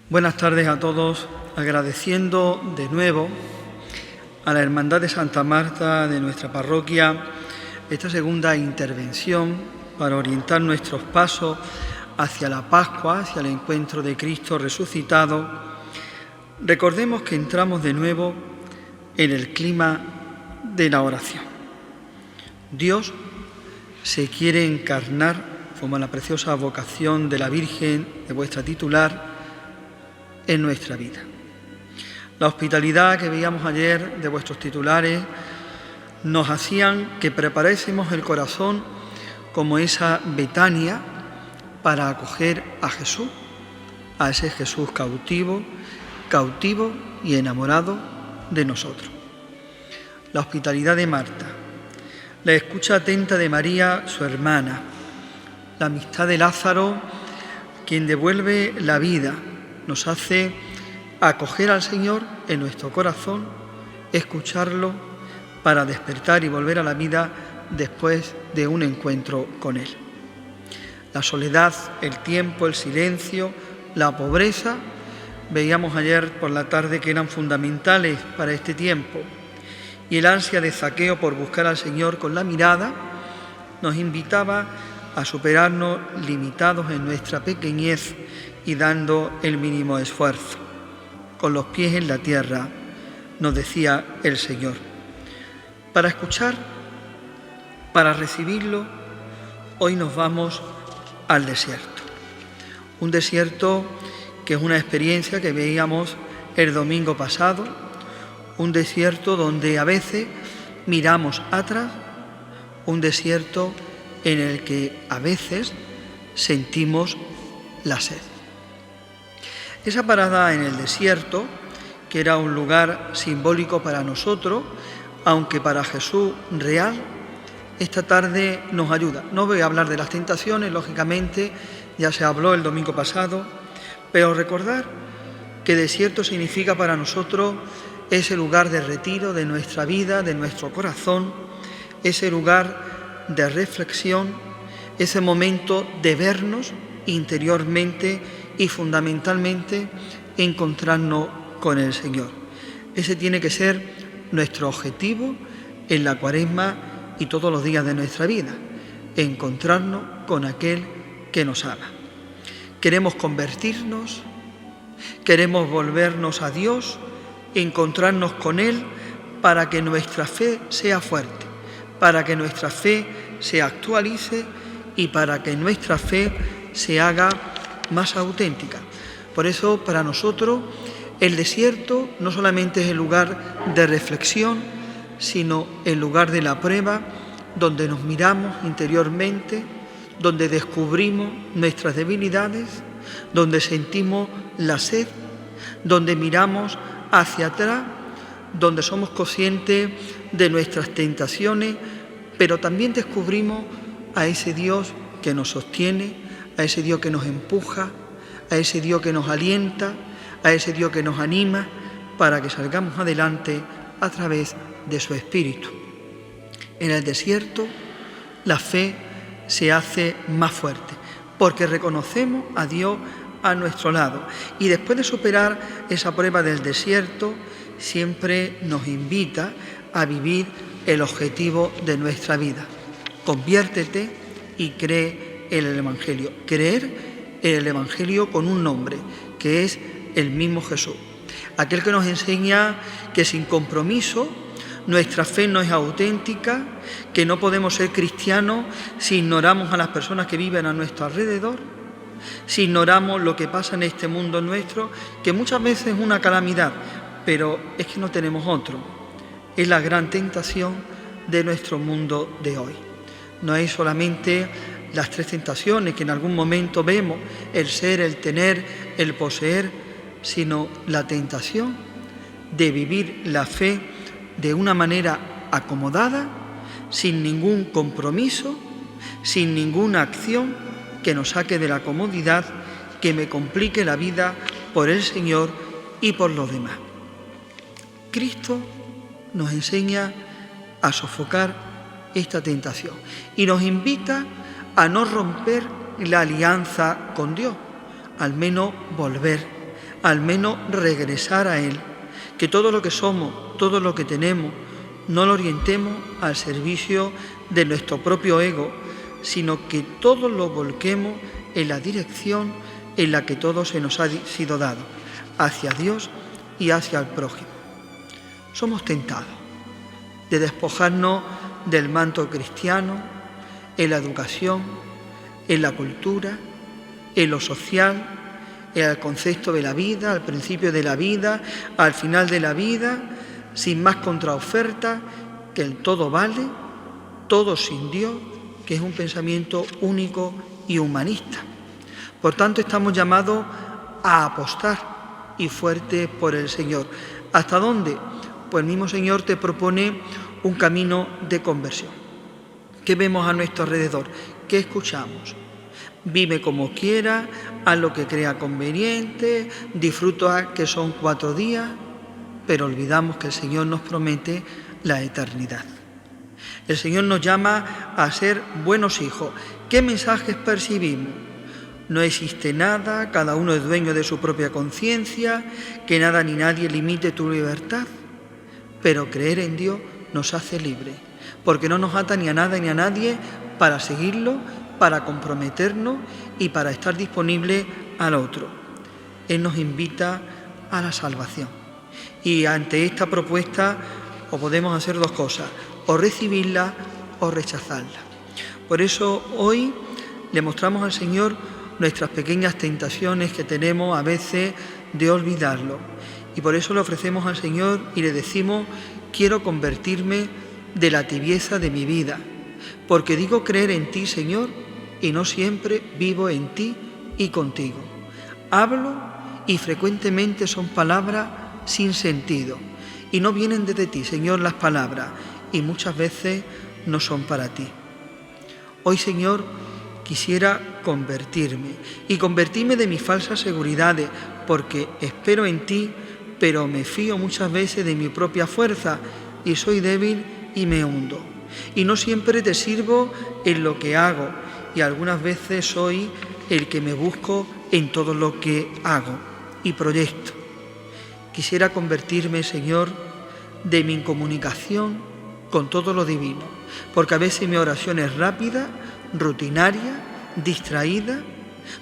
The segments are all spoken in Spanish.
Buenas tardes a todos, agradeciendo de nuevo a la Hermandad de Santa Marta de nuestra parroquia esta segunda intervención para orientar nuestros pasos hacia la Pascua, hacia el encuentro de Cristo resucitado. Recordemos que entramos de nuevo en el clima de la oración. Dios se quiere encarnar como la preciosa vocación de la Virgen, de vuestra titular, en nuestra vida. La hospitalidad que veíamos ayer de vuestros titulares nos hacían que preparásemos el corazón como esa Betania para acoger a Jesús, a ese Jesús cautivo y enamorado de nosotros. La hospitalidad de Marta, la escucha atenta de María, su hermana, la amistad de Lázaro, quien devuelve la vida, nos hace acoger al Señor en nuestro corazón, escucharlo para despertar y volver a la vida después de un encuentro con Él. La soledad, el tiempo, el silencio, la pobreza, veíamos ayer por la tarde que eran fundamentales para este tiempo, y el ansia de Zaqueo por buscar al Señor con la mirada nos invitaba a superarnos limitados en nuestra pequeñez y dando el mínimo esfuerzo. Con los pies en la tierra, nos decía el Señor. Para escuchar, para recibirlo, hoy nos vamos al desierto. Un desierto que es una experiencia que veíamos el domingo pasado, un desierto donde a veces miramos atrás, un desierto en el que a veces sentimos la sed. Esa parada en el desierto, que era un lugar simbólico para nosotros, aunque para Jesús real, esta tarde nos ayuda. No voy a hablar de las tentaciones, lógicamente, ya se habló el domingo pasado, pero recordar que desierto significa para nosotros ese lugar de retiro de nuestra vida, de nuestro corazón, ese lugar de reflexión, ese momento de vernos interiormente y fundamentalmente encontrarnos con el Señor. Ese tiene que ser nuestro objetivo en la Cuaresma y todos los días de nuestra vida, encontrarnos con aquel que nos ama. Queremos convertirnos, queremos volvernos a Dios, encontrarnos con Él para que nuestra fe sea fuerte, para que nuestra fe se actualice y para que nuestra fe se haga más auténtica. Por eso, para nosotros, el desierto no solamente es el lugar de reflexión, sino el lugar de la prueba, donde nos miramos interiormente, donde descubrimos nuestras debilidades, donde sentimos la sed, donde miramos hacia atrás, donde somos conscientes de nuestras tentaciones, pero también descubrimos a ese Dios que nos sostiene, a ese Dios que nos empuja, a ese Dios que nos alienta, a ese Dios que nos anima para que salgamos adelante a través de su Espíritu. En el desierto la fe se hace más fuerte porque reconocemos a Dios a nuestro lado, y después de superar esa prueba del desierto siempre nos invita a vivir el objetivo de nuestra vida. Conviértete y cree en el Evangelio. Creer en el Evangelio con un nombre, que es el mismo Jesús. Aquel que nos enseña que sin compromiso nuestra fe no es auténtica, que no podemos ser cristianos si ignoramos a las personas que viven a nuestro alrededor, si ignoramos lo que pasa en este mundo nuestro, que muchas veces es una calamidad, pero es que no tenemos otro. Es la gran tentación de nuestro mundo de hoy. No hay solamente las tres tentaciones que en algún momento vemos, el ser, el tener, el poseer, sino la tentación de vivir la fe de una manera acomodada, sin ningún compromiso, sin ninguna acción que nos saque de la comodidad, que me complique la vida por el Señor y por los demás. Cristo nos enseña a sofocar esta tentación y nos invita a no romper la alianza con Dios, al menos volver al menos regresar a Él, que todo lo que somos, todo lo que tenemos, no lo orientemos al servicio de nuestro propio ego, sino que todo lo volquemos en la dirección en la que todo se nos ha sido dado, hacia Dios y hacia el prójimo. Somos tentados de despojarnos del manto cristiano en la educación, en la cultura, en lo social, en el concepto de la vida, al principio de la vida, al final de la vida, sin más contraoferta que el todo vale, todo sin Dios, que es un pensamiento único y humanista. Por tanto, estamos llamados a apostar y fuerte por el Señor. ¿Hasta dónde? Pues el mismo Señor te propone un camino de conversión. ¿Qué vemos a nuestro alrededor? ¿Qué escuchamos? Vive como quiera, haz lo que crea conveniente, disfruta que son 4 días, pero olvidamos que el Señor nos promete la eternidad. El Señor nos llama a ser buenos hijos. ¿Qué mensajes percibimos? No existe nada, cada uno es dueño de su propia conciencia, que nada ni nadie limite tu libertad. Pero creer en Dios nos hace libres, porque no nos ata ni a nada ni a nadie para seguirlo, para comprometernos y para estar disponible al otro. Él nos invita a la salvación. Y ante esta propuesta o podemos hacer 2 cosas, o recibirla o rechazarla. Por eso hoy le mostramos al Señor nuestras pequeñas tentaciones que tenemos a veces de olvidarlo. Y por eso le ofrecemos al Señor y le decimos: quiero convertirme de la tibieza de mi vida, porque digo creer en ti, Señor, y no siempre vivo en ti y contigo. Hablo y frecuentemente son palabras sin sentido, y no vienen desde ti, Señor, las palabras, y muchas veces no son para ti. Hoy, Señor, quisiera convertirme de mis falsas seguridades, porque espero en ti, pero me fío muchas veces de mi propia fuerza y soy débil y me hundo. Y no siempre te sirvo en lo que hago y algunas veces soy el que me busco en todo lo que hago y proyecto. Quisiera convertirme, Señor, de mi incomunicación con todo lo divino, porque a veces mi oración es rápida, rutinaria, distraída,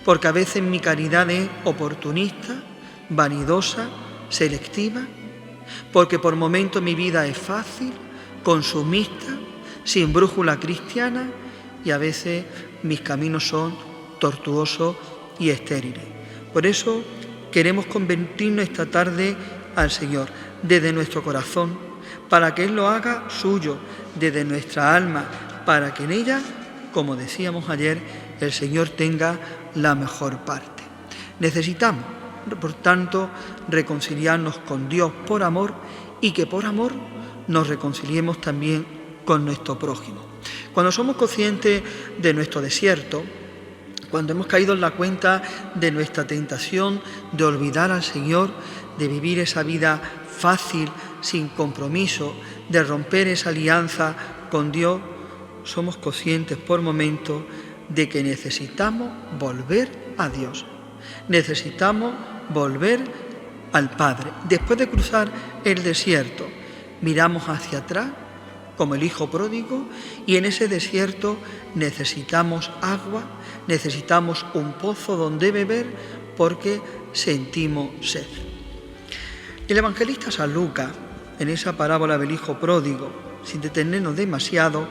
porque a veces mi caridad es oportunista, vanidosa, selectiva, porque por momentos mi vida es fácil, consumista, sin brújula cristiana, y a veces mis caminos son tortuosos y estériles. Por eso queremos convertirnos esta tarde al Señor desde nuestro corazón, para que Él lo haga suyo, desde nuestra alma, para que en ella, como decíamos ayer, el Señor tenga la mejor parte. Necesitamos, por tanto, reconciliarnos con Dios por amor y que por amor nos reconciliemos también con nuestro prójimo. Cuando somos conscientes de nuestro desierto, cuando hemos caído en la cuenta de nuestra tentación de olvidar al Señor, de vivir esa vida fácil, sin compromiso, de romper esa alianza con Dios, somos conscientes por momentos de que necesitamos volver a Dios. Necesitamos volver al Padre. Después de cruzar el desierto, miramos hacia atrás como el hijo pródigo y en ese desierto necesitamos agua, necesitamos un pozo donde beber porque sentimos sed. El evangelista San Lucas, en esa parábola del hijo pródigo, sin detenernos demasiado,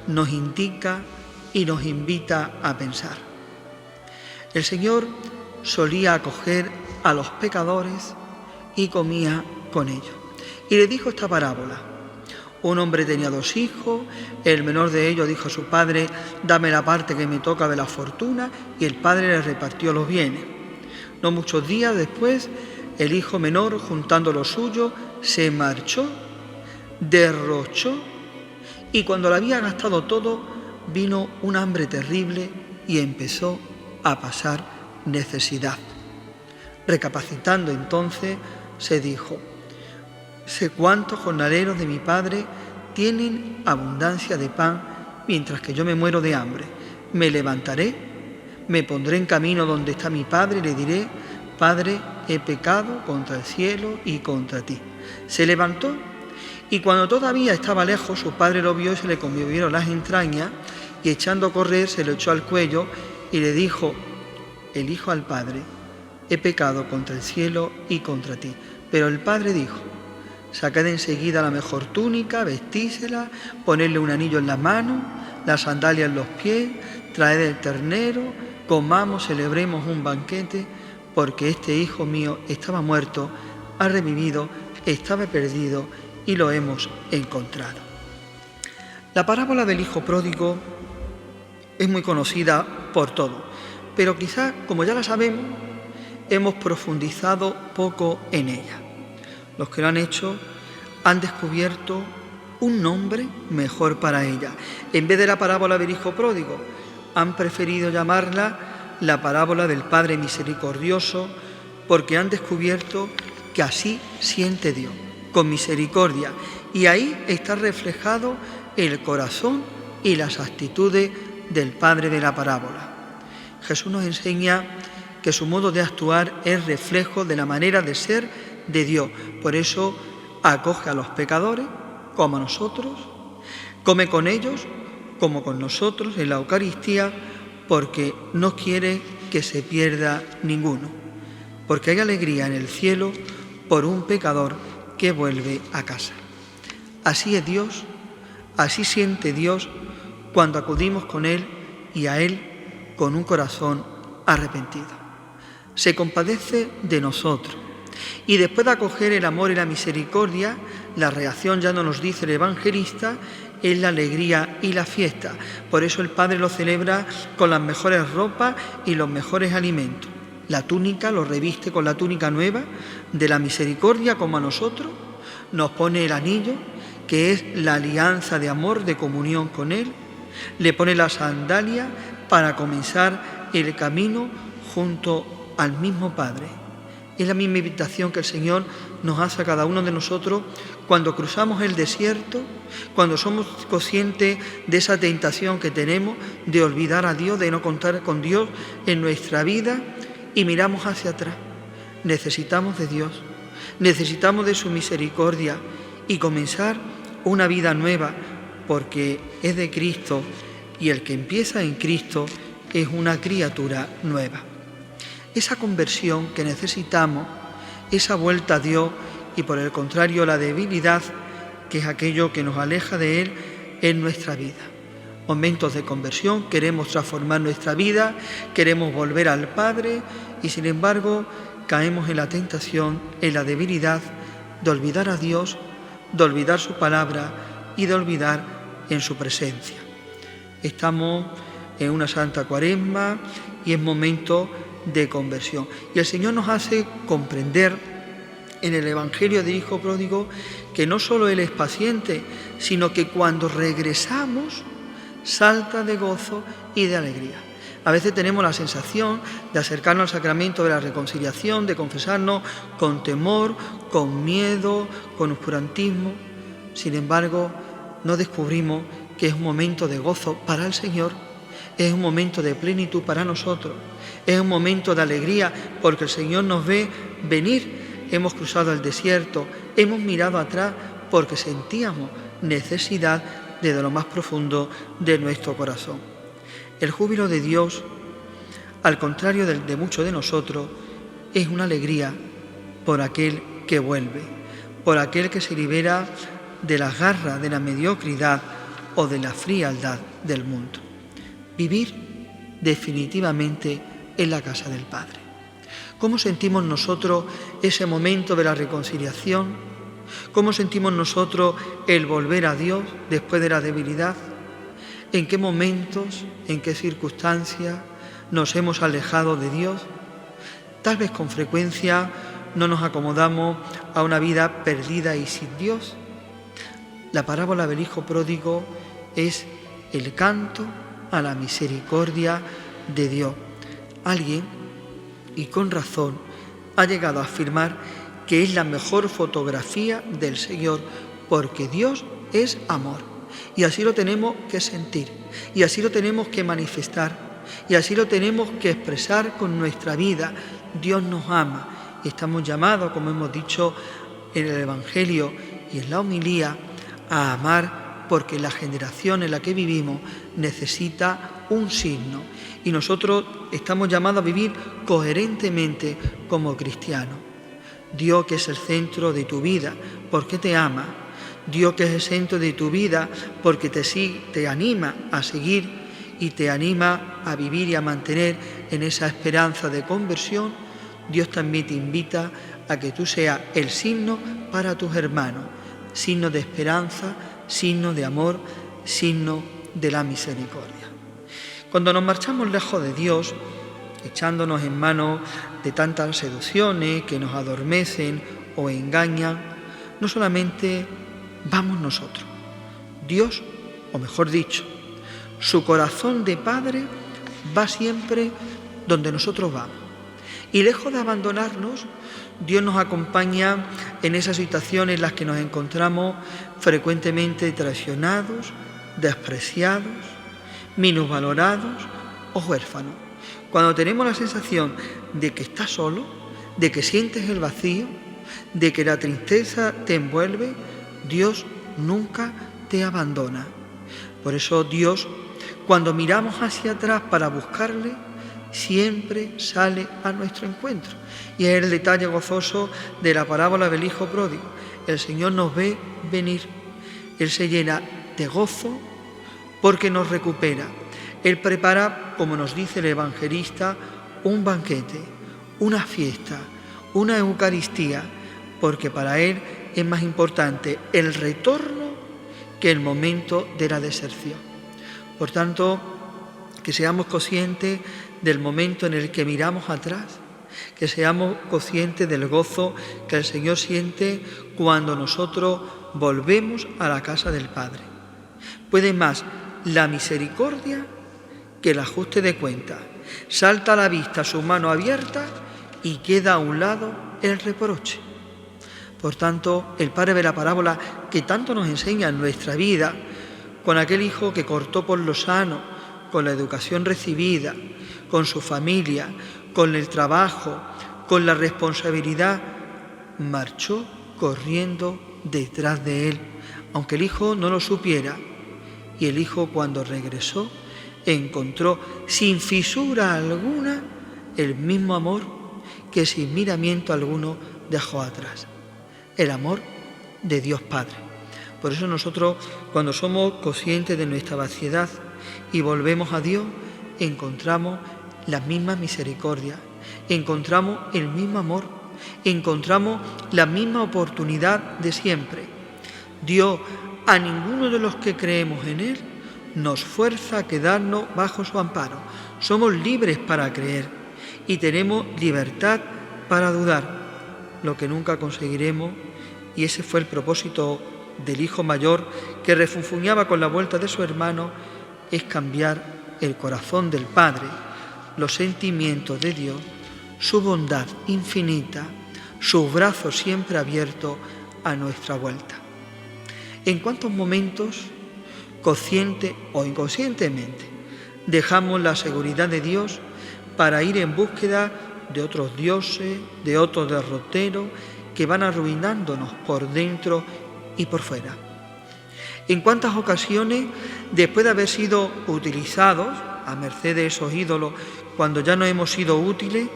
nos indica y nos invita a pensar. El Señor solía acoger a los pecadores y comía con ellos. Y le dijo esta parábola. Un hombre tenía 2 hijos, el menor de ellos dijo a su padre: dame la parte que me toca de la fortuna, y el padre le repartió los bienes. No muchos días después, el hijo menor, juntando lo suyo, se marchó, derrochó, y cuando lo había gastado todo, vino un hambre terrible y empezó a pasar necesidad. Recapacitando entonces, se dijo: sé cuántos jornaleros de mi padre tienen abundancia de pan, mientras que yo me muero de hambre. Me levantaré, me pondré en camino donde está mi padre y le diré: Padre, he pecado contra el cielo y contra ti. Se levantó y cuando todavía estaba lejos, su padre lo vio y se le conmovieron las entrañas y echando a correr se lo echó al cuello y le dijo el hijo al padre: he pecado contra el cielo y contra ti. Pero el padre dijo: sacad enseguida la mejor túnica, vestísela, ponedle un anillo en la mano, las sandalias en los pies, traed el ternero, comamos, celebremos un banquete, porque este hijo mío estaba muerto, ha revivido, estaba perdido y lo hemos encontrado. La parábola del hijo pródigo es muy conocida por todos, pero quizás, como ya la sabemos, hemos profundizado poco en ella. Los que lo han hecho han descubierto un nombre mejor para ella. En vez de la parábola del hijo pródigo, han preferido llamarla la parábola del Padre Misericordioso, porque han descubierto que así siente Dios, con misericordia, y ahí está reflejado el corazón y las actitudes del Padre de la parábola. Jesús nos enseña que su modo de actuar es reflejo de la manera de ser de Dios. Por eso acoge a los pecadores como a nosotros, come con ellos como con nosotros en la Eucaristía, porque no quiere que se pierda ninguno, porque hay alegría en el cielo por un pecador que vuelve a casa. Así es Dios, así siente Dios cuando acudimos con Él y a Él con un corazón arrepentido. Se compadece de nosotros y después de acoger el amor y la misericordia, la reacción, ya nos lo dice el evangelista, es la alegría y la fiesta. Por eso el Padre lo celebra con las mejores ropas y los mejores alimentos. La túnica lo reviste con la túnica nueva de la misericordia como a nosotros, nos pone el anillo, que es la alianza de amor, de comunión con Él, le pone la sandalia para comenzar el camino junto al mismo Padre. Es la misma invitación que el Señor nos hace a cada uno de nosotros cuando cruzamos el desierto, cuando somos conscientes de esa tentación que tenemos de olvidar a Dios, de no contar con Dios en nuestra vida y miramos hacia atrás. Necesitamos de Dios, necesitamos de su misericordia y comenzar una vida nueva, porque es de Cristo y el que empieza en Cristo es una criatura nueva. Esa conversión que necesitamos, esa vuelta a Dios y por el contrario la debilidad, que es aquello que nos aleja de Él en nuestra vida. Momentos de conversión, queremos transformar nuestra vida, queremos volver al Padre y sin embargo caemos en la tentación, en la debilidad de olvidar a Dios, de olvidar su palabra y de olvidar en su presencia. Estamos en una Santa Cuaresma y es momento de conversión. Y el Señor nos hace comprender en el Evangelio del Hijo Pródigo que no solo Él es paciente, sino que cuando regresamos salta de gozo y de alegría. A veces tenemos la sensación de acercarnos al sacramento de la reconciliación, de confesarnos con temor, con miedo, con oscurantismo. Sin embargo, no descubrimos que es un momento de gozo para el Señor, es un momento de plenitud para nosotros, es un momento de alegría porque el Señor nos ve venir. Hemos cruzado el desierto, hemos mirado atrás porque sentíamos necesidad desde lo más profundo de nuestro corazón. El júbilo de Dios, al contrario de muchos de nosotros, es una alegría por aquel que vuelve, por aquel que se libera de las garras de la mediocridad o de la frialdad del mundo. Vivir definitivamente en la casa del Padre. ¿Cómo sentimos nosotros ese momento de la reconciliación? ¿Cómo sentimos nosotros el volver a Dios después de la debilidad? ¿En qué momentos, en qué circunstancias nos hemos alejado de Dios? Tal vez con frecuencia no nos acomodamos a una vida perdida y sin Dios. La parábola del Hijo Pródigo es el canto a la misericordia de Dios. Alguien, y con razón, ha llegado a afirmar que es la mejor fotografía del Señor, porque Dios es amor. Y así lo tenemos que sentir, y así lo tenemos que manifestar, y así lo tenemos que expresar con nuestra vida. Dios nos ama, y estamos llamados, como hemos dicho en el Evangelio y en la homilía, a amar, porque la generación en la que vivimos necesita un signo y nosotros estamos llamados a vivir coherentemente como cristianos. Dios, que es el centro de tu vida, porque te ama. Dios, que es el centro de tu vida, porque te anima a seguir y te anima a vivir y a mantener en esa esperanza de conversión. Dios también te invita a que tú seas el signo para tus hermanos, signo de esperanza, signo de amor, signo de la misericordia. Cuando nos marchamos lejos de Dios, echándonos en manos de tantas seducciones que nos adormecen o engañan, no solamente vamos nosotros, Dios, o mejor dicho, su corazón de Padre va siempre donde nosotros vamos. Y lejos de abandonarnos, Dios nos acompaña en esas situaciones en las que nos encontramos frecuentemente traicionados, despreciados, minusvalorados o huérfanos. Cuando tenemos la sensación de que estás solo, de que sientes el vacío, de que la tristeza te envuelve, Dios nunca te abandona. Por eso Dios, cuando miramos hacia atrás para buscarle, siempre sale a nuestro encuentro. Y es el detalle gozoso de la parábola del Hijo Pródigo. El Señor nos ve venir. Él se llena de gozo porque nos recupera. Él prepara, como nos dice el evangelista, un banquete, una fiesta, una Eucaristía, porque para Él es más importante el retorno que el momento de la deserción. Por tanto, que seamos conscientes del momento en el que miramos atrás, que seamos conscientes del gozo que el Señor siente cuando nosotros volvemos a la casa del Padre. Puede más la misericordia que el ajuste de cuentas. Salta a la vista su mano abierta y queda a un lado el reproche. Por tanto, el Padre de la parábola que tanto nos enseña en nuestra vida, con aquel hijo que cortó por lo sano, con la educación recibida, con su familia, con el trabajo, con la responsabilidad, marchó corriendo detrás de él, aunque el hijo no lo supiera. Y el hijo, cuando regresó, encontró sin fisura alguna el mismo amor que sin miramiento alguno dejó atrás, el amor de Dios Padre. Por eso nosotros, cuando somos conscientes de nuestra vaciedad y volvemos a Dios, encontramos la misma misericordia, encontramos el mismo amor, encontramos la misma oportunidad de siempre. Dios, a ninguno de los que creemos en Él, nos fuerza a quedarnos bajo su amparo. Somos libres para creer y tenemos libertad para dudar, lo que nunca conseguiremos, y ese fue el propósito del hijo mayor que refunfuñaba con la vuelta de su hermano, es cambiar el corazón del Padre, los sentimientos de Dios, su bondad infinita, sus brazos siempre abiertos a nuestra vuelta. ¿En cuántos momentos, consciente o inconscientemente, dejamos la seguridad de Dios para ir en búsqueda de otros dioses, de otros derroteros que van arruinándonos por dentro y por fuera? ¿En cuántas ocasiones, después de haber sido utilizados a merced de esos ídolos, cuando ya no hemos sido útiles,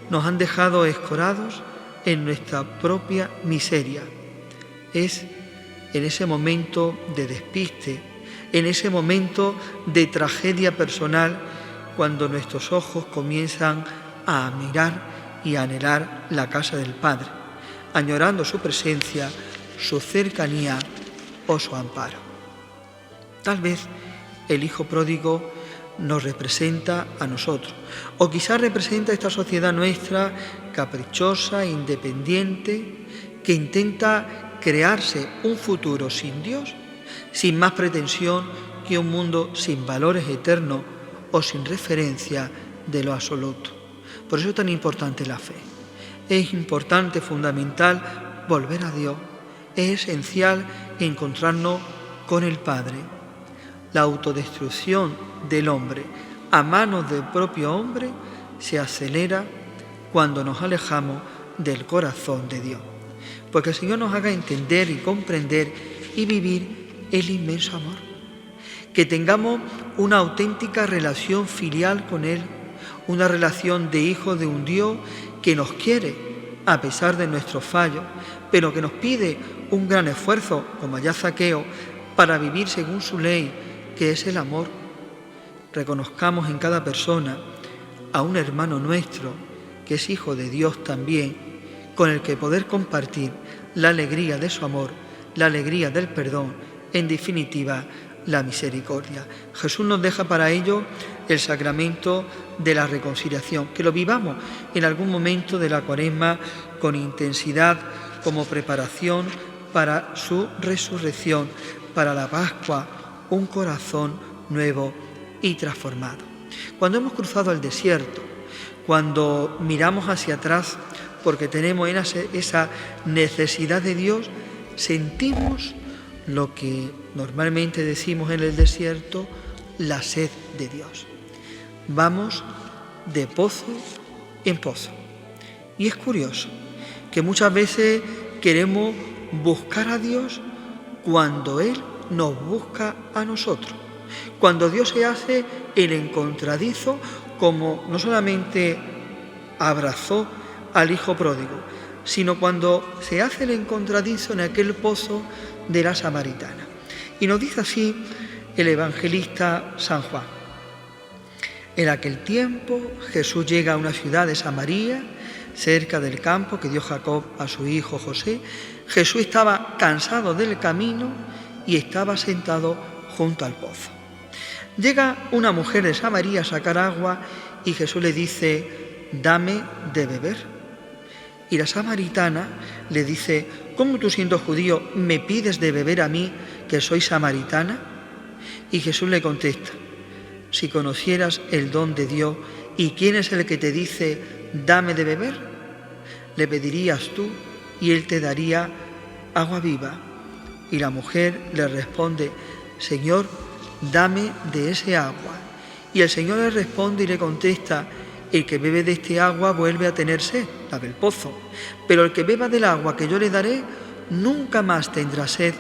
nos han dejado escorados en nuestra propia miseria? Es en ese momento de despiste, en ese momento de tragedia personal, cuando nuestros ojos comienzan a mirar y a anhelar la casa del Padre, añorando su presencia, su cercanía o su amparo. Tal vez el Hijo Pródigo nos representa a nosotros, o quizás representa a esta sociedad nuestra, caprichosa, independiente, que intenta crearse un futuro sin Dios, sin más pretensión que un mundo sin valores eternos o sin referencia de lo absoluto. Por eso es tan importante la fe. Es importante, fundamental, volver a Dios. Es esencial encontrarnos con el Padre. La autodestrucción del hombre a manos del propio hombre se acelera cuando nos alejamos del corazón de Dios. Pues que el Señor nos haga entender y comprender y vivir el inmenso amor. Que tengamos una auténtica relación filial con Él, una relación de hijos de un Dios que nos quiere a pesar de nuestros fallos, pero que nos pide un gran esfuerzo, como allá Zaqueo, para vivir según su ley, que es el amor. Reconozcamos en cada persona a un hermano nuestro, que es hijo de Dios también, con el que poder compartir la alegría de su amor, la alegría del perdón, en definitiva, la misericordia. Jesús nos deja para ello el sacramento de la reconciliación, que lo vivamos en algún momento de la Cuaresma con intensidad, como preparación para su resurrección, para la Pascua, un corazón nuevo y transformado. Cuando hemos cruzado el desierto, cuando miramos hacia atrás, porque tenemos esa necesidad de Dios, sentimos lo que normalmente decimos en el desierto, la sed de Dios. Vamos de pozo en pozo. Y es curioso que muchas veces queremos buscar a Dios cuando Él nos busca a nosotros. Cuando Dios se hace el encontradizo, como no solamente abrazó al hijo pródigo, sino cuando se hace el encontradizo en aquel pozo de la samaritana. Y nos dice así el evangelista San Juan. En aquel tiempo Jesús llega a una ciudad de Samaria, cerca del campo que dio Jacob a su hijo José. Jesús estaba cansado del camino y estaba sentado junto al pozo. Llega una mujer de Samaria a sacar agua y Jesús le dice: dame de beber. Y la samaritana le dice: ¿cómo tú, siendo judío, me pides de beber a mí, que soy samaritana? Y Jesús le contesta: si conocieras el don de Dios y quién es el que te dice dame de beber, le pedirías tú y él te daría agua viva. Y la mujer le responde: Señor, dame de ese agua. Y el Señor le responde y le contesta: el que bebe de este agua vuelve a tener sed, la del pozo, pero el que beba del agua que yo le daré nunca más tendrá sed,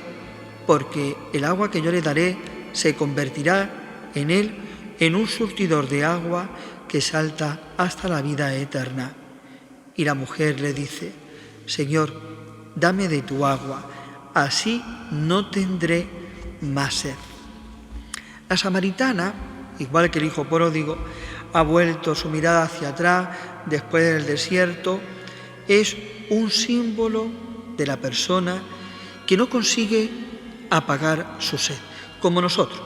porque el agua que yo le daré se convertirá en él en un surtidor de agua que salta hasta la vida eterna. Y la mujer le dice: Señor, dame de tu agua, así no tendré más sed. La samaritana, igual que el hijo pródigo, ha vuelto su mirada hacia atrás después del desierto. Es un símbolo de la persona que no consigue apagar su sed, como nosotros.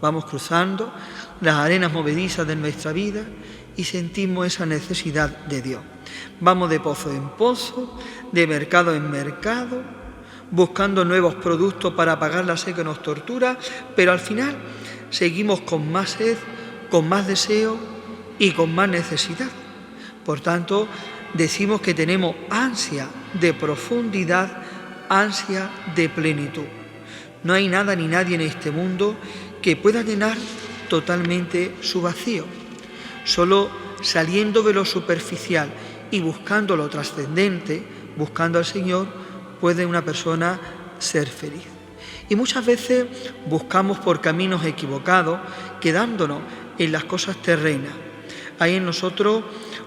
Vamos cruzando las arenas movedizas de nuestra vida y sentimos esa necesidad de Dios. Vamos de pozo en pozo, de mercado en mercado, buscando nuevos productos para apagar la sed que nos tortura, pero al final seguimos con más sed, con más deseo y con más necesidad. Por tanto, decimos que tenemos ansia de profundidad, ansia de plenitud. No hay nada ni nadie en este mundo que pueda llenar totalmente su vacío. Solo saliendo de lo superficial y buscando lo trascendente, buscando al Señor, puede una persona ser feliz. Y muchas veces buscamos por caminos equivocados, quedándonos en las cosas terrenas. Hay en nosotros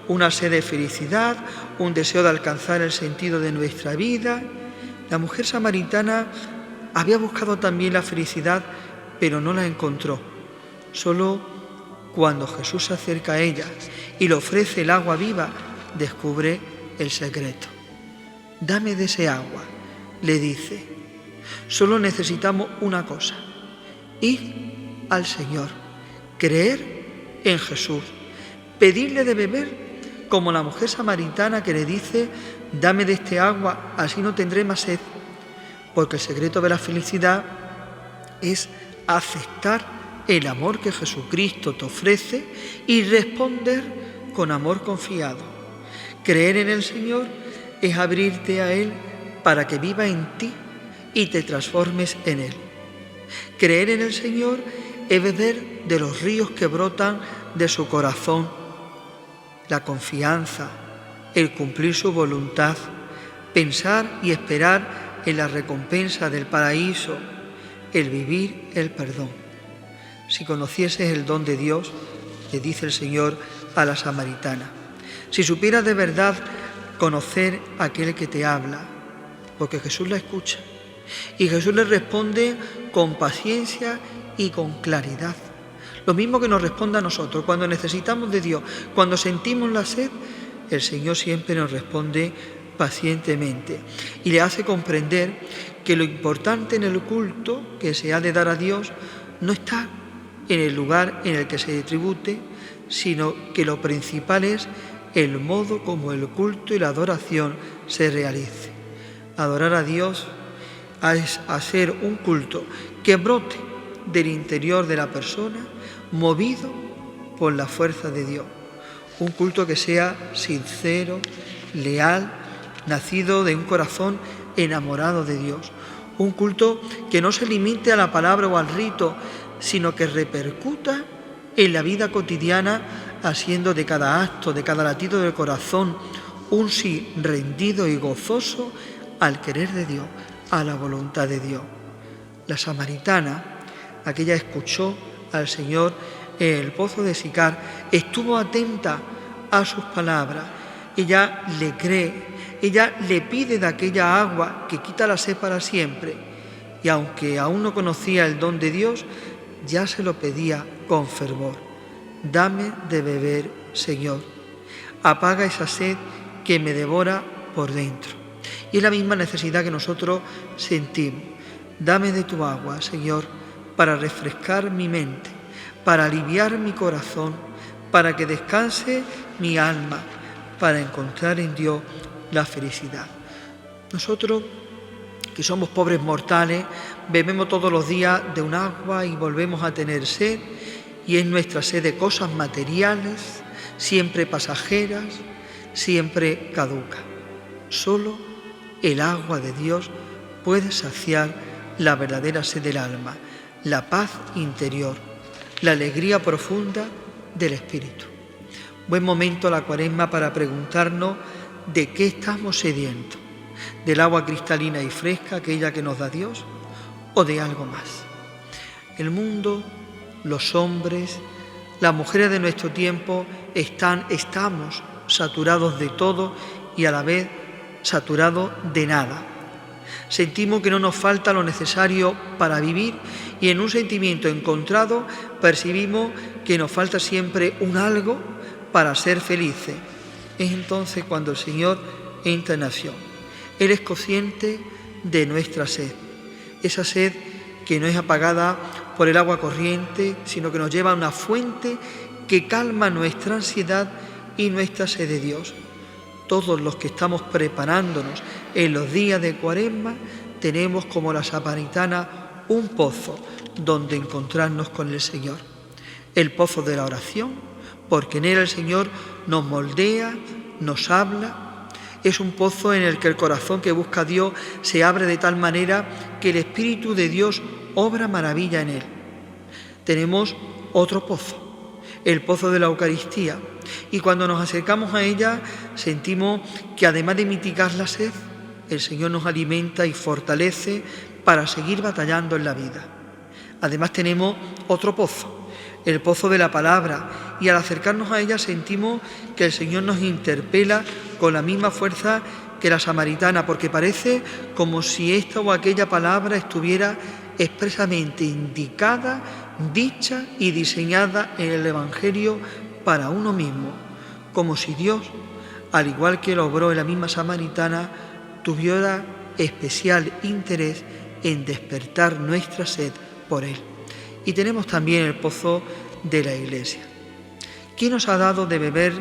una sed de felicidad, un deseo de alcanzar el sentido de nuestra vida. La mujer samaritana había buscado también la felicidad, pero no la encontró. Solo cuando Jesús se acerca a ella y le ofrece el agua viva, descubre el secreto. Dame de ese agua, le dice. Solo necesitamos una cosa: ir al Señor, creer en Jesús, pedirle de beber, como la mujer samaritana que le dice: dame de este agua, así no tendré más sed. Porque el secreto de la felicidad es aceptar el amor que Jesucristo te ofrece y responder con amor confiado. Creer en el Señor es abrirte a Él para que viva en ti y te transformes en Él. Creer en el Señor es beber de los ríos que brotan de su corazón. La confianza, el cumplir su voluntad, pensar y esperar en la recompensa del paraíso, el vivir el perdón. Si conocieses el don de Dios, le dice el Señor a la samaritana, si supieras de verdad conocer a aquel que te habla, porque Jesús la escucha, y Jesús le responde con paciencia y con claridad. Lo mismo que nos responde a nosotros cuando necesitamos de Dios, cuando sentimos la sed, el Señor siempre nos responde pacientemente y le hace comprender que lo importante en el culto que se ha de dar a Dios no está en el lugar en el que se tribute, sino que lo principal es el modo como el culto y la adoración se realice. Adorar a Dios es hacer un culto que brote del interior de la persona, movido por la fuerza de Dios. Un culto que sea sincero, leal, nacido de un corazón enamorado de Dios. Un culto que no se limite a la palabra o al rito, sino que repercuta en la vida cotidiana, haciendo de cada acto, de cada latido del corazón, un sí rendido y gozoso al querer de Dios, a la voluntad de Dios. La samaritana, aquella escuchó al Señor en el pozo de Sicar, estuvo atenta a sus palabras, ella le cree, ella le pide de aquella agua que quita la sed para siempre, y aunque aún no conocía el don de Dios, ya se lo pedía con fervor. Dame de beber, Señor, apaga esa sed que me devora por dentro. Y es la misma necesidad que nosotros sentimos. Dame de tu agua, Señor, para refrescar mi mente, para aliviar mi corazón, para que descanse mi alma, para encontrar en Dios la felicidad. Nosotros, que somos pobres mortales, bebemos todos los días de un agua y volvemos a tener sed, y es nuestra sed de cosas materiales, siempre pasajeras, siempre caduca. Solo el agua de Dios puede saciar la verdadera sed del alma, la paz interior, la alegría profunda del espíritu. Buen momento la Cuaresma para preguntarnos de qué estamos sedientos, del agua cristalina y fresca, aquella que nos da Dios, o de algo más. El mundo, los hombres, las mujeres de nuestro tiempo estamos saturados de todo y a la vez saturados de nada. Sentimos que no nos falta lo necesario para vivir y en un sentimiento encontrado percibimos que nos falta siempre un algo para ser felices. Es entonces cuando el Señor entra en acción. Él es consciente de nuestra sed, esa sed que no es apagada por el agua corriente, sino que nos lleva a una fuente que calma nuestra ansiedad y nuestra sed de Dios. Todos los que estamos preparándonos en los días de Cuaresma tenemos como la samaritana un pozo donde encontrarnos con el Señor. El pozo de la oración, porque en él el Señor nos moldea, nos habla. Es un pozo en el que el corazón que busca a Dios se abre de tal manera que el Espíritu de Dios obra maravilla en él. Tenemos otro pozo, el pozo de la Eucaristía, y cuando nos acercamos a ella sentimos que además de mitigar la sed, el Señor nos alimenta y fortalece para seguir batallando en la vida. Además tenemos otro pozo, el pozo de la palabra, y al acercarnos a ella sentimos que el Señor nos interpela con la misma fuerza que la samaritana, porque parece como si esta o aquella palabra estuviera expresamente indicada, dicha y diseñada en el Evangelio para uno mismo, como si Dios, al igual que lo obró en la misma samaritana, tuviera especial interés en despertar nuestra sed por Él. Y tenemos también el pozo de la Iglesia. ¿Quién nos ha dado de beber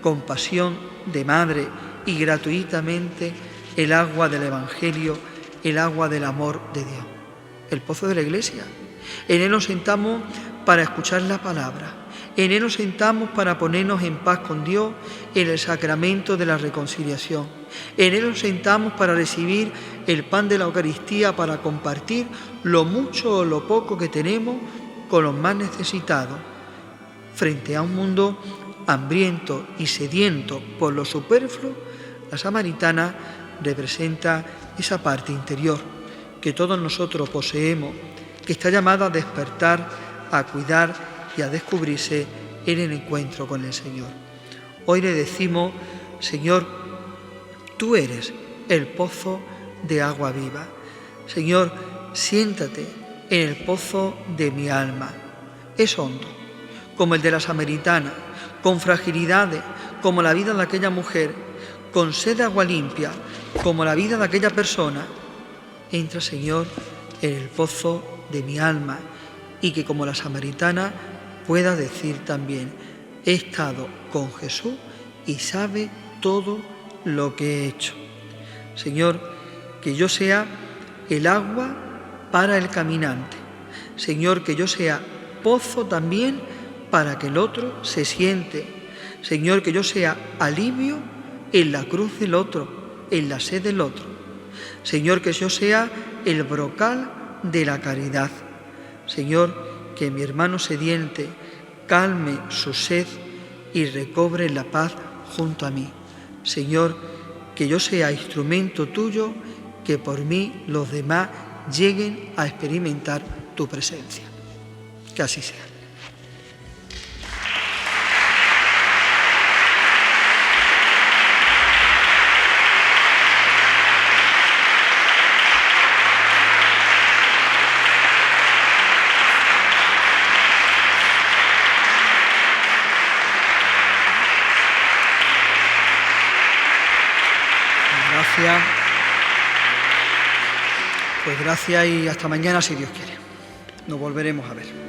con pasión de madre y gratuitamente el agua del Evangelio, el agua del amor de Dios? El pozo de la Iglesia. En él nos sentamos para escuchar la palabra. En él nos sentamos para ponernos en paz con Dios en el sacramento de la reconciliación. En él nos sentamos para recibir el pan de la Eucaristía, para compartir lo mucho o lo poco que tenemos con los más necesitados, frente a un mundo hambriento y sediento por lo superfluo, la samaritana representa esa parte interior que todos nosotros poseemos, que está llamada a despertar, a cuidar y a descubrirse en el encuentro con el Señor. Hoy le decimos: Señor, tú eres el pozo de agua viva. Señor, siéntate en el pozo de mi alma. Es hondo, como el de la samaritana, con fragilidades, como la vida de aquella mujer, con sed de agua limpia, como la vida de aquella persona. Entra, Señor, en el pozo de mi alma, y que como la samaritana pueda decir también: he estado con Jesús y sabe todo lo que he hecho. Señor, que yo sea el agua para el caminante. Señor, que yo sea pozo también para que el otro se siente. Señor, que yo sea alivio en la cruz del otro, en la sed del otro. Señor, que yo sea el brocal de la caridad. Señor, que mi hermano sediente calme su sed y recobre la paz junto a mí. Señor, que yo sea instrumento tuyo, que por mí los demás lleguen a experimentar tu presencia. Que así sea. Pues gracias y hasta mañana si Dios quiere. Nos volveremos a ver.